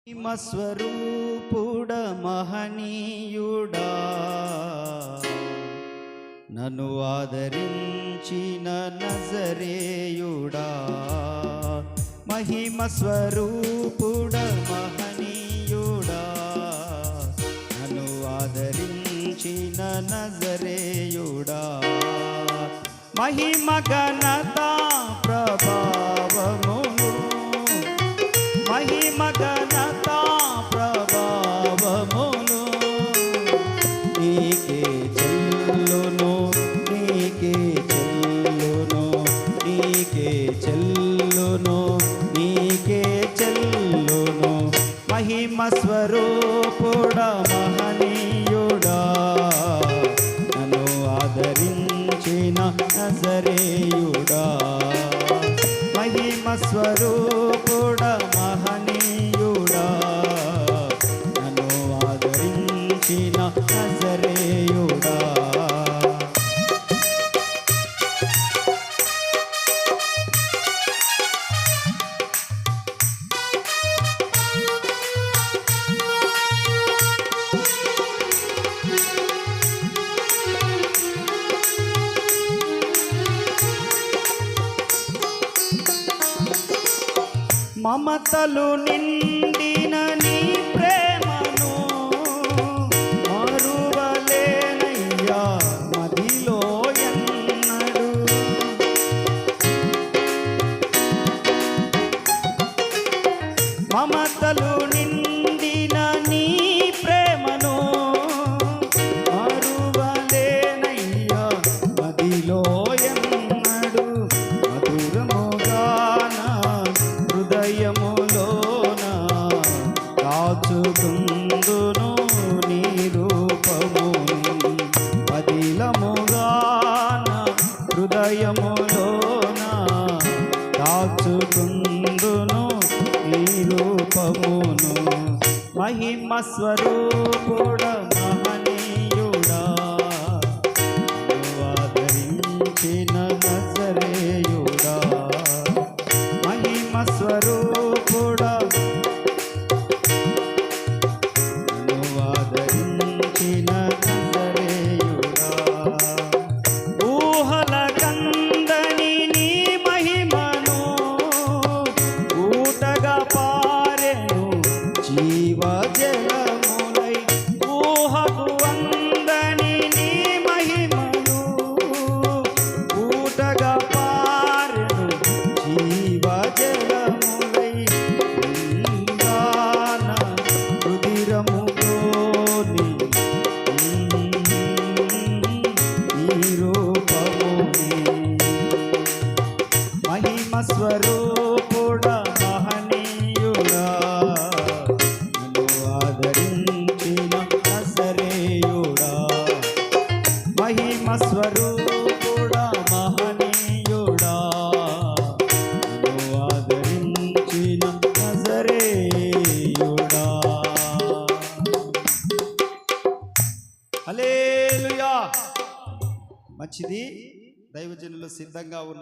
మహిమస్వరూపుడ మహనీయుడా, నన్ను ఆదరించిన నజరేయుడా. మహిమస్వరూపుడ మహనీయుడా, నన్ను ఆదరించిన నజరేయుడా. మహిమ ఘనత ప్రభావమును, మహిమ ఘనత ప్రభావమును నీకే చెల్లును, నీకే చెల్లును, నీకే చెల్లును, నీకే చెల్లును. మహిమ స్వరూపుడ మహనీయుడా, నన్ను ఆదరించిన నజరేయుడా. మహిమ స్వరూపుడ మహనీయుడా, నన్ను ఆదరించిన నజరేయుడా. మమతలు నిండిన నీ ప్రేమను మరువలేనయ్యా మదిలో ఎన్నడు. మమతలు నిండిన నీ ప్రేమను మరువలేనయ్యా మదిలో ఎన్నడు. మధురముగాన హృదయములోన దాచుకుందును నీ రూపముని. పదిలముగాన హృదయములోన దాచుకుందును నీ రూపమును. మహిమ స్వరూపుడ మహనీయుడా, ఆదరించిన నజరేయుడా. మహిమ స్వరూపుడ ఆదరించిన నజరేయుడా. ఊహల కందని నీ మహిమను ఊటగా పారెను జీవజలములై. ఊహకు అందని నీ మహిమను ఊటగా పారెను జీవజలములై. గాన రుధిరములోని ఈ రూపముని. మహిమ స్వరూపుడ మహనీయుడా, నన్ను ఆదరించిన నజరేయుడా. మహిమ స్వరూపుడ మహనీయుడా, నన్ను ఆదరించిన నజరేయుడా. హల్లెలూయా. మంచిది, దైవజనులు సిద్ధంగా ఉన్నారు.